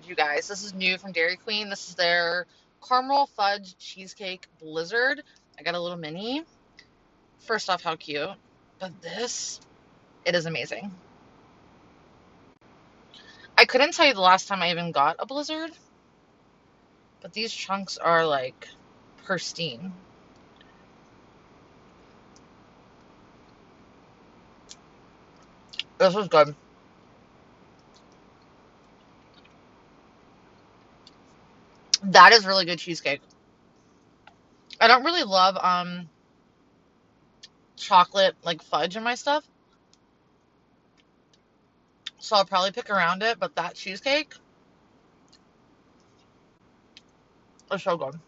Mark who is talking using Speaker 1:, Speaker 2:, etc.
Speaker 1: you guys. This is new from Dairy Queen. This is their caramel fudge cheesecake blizzard. I got a little mini. First off, how cute. But this, it is amazing. I couldn't tell you the last time I even got a blizzard, but these chunks are like pristine. This was good. That is really good cheesecake. I don't really love chocolate like fudge in my stuff, so I'll probably pick around it, but that cheesecake is so good.